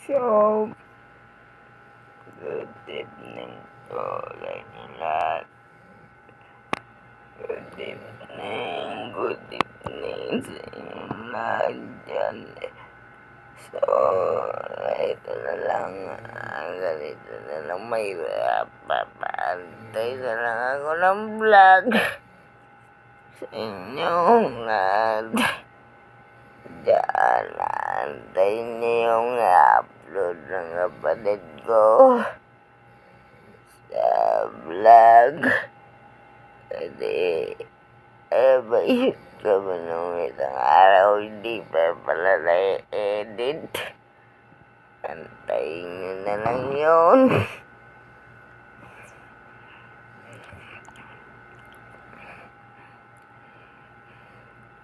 So, good evening po sa inyo lahat. Good evening sa inyo lahat dyan. So, ito na lang, ganito na lang may papantay na lang ako ng vlog sa inyong lahat. Diyan, antayin niyo yung upload ng kapatid ko sa vlog. Kasi, bayit ko ba nung isang araw, hindi pa pala na-edit. Antayin niyo na lang yun.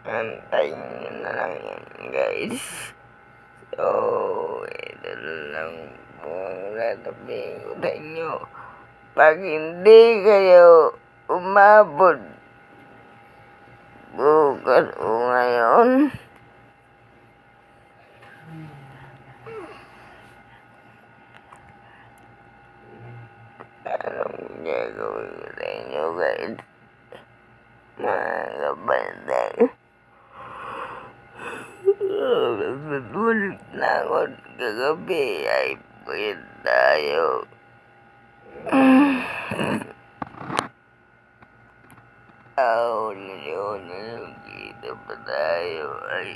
Antayin niyo na lang yun, guys. So, ito na lang po ang sasabihin ko sa inyo. Pag hindi kayo umabot bukas o ngayon, anong gagawin ko sa inyo, guys? Mga kapatid. Natulog na ako kagabi ay pagod tayo. Ulit-ulit kita pa tayo ay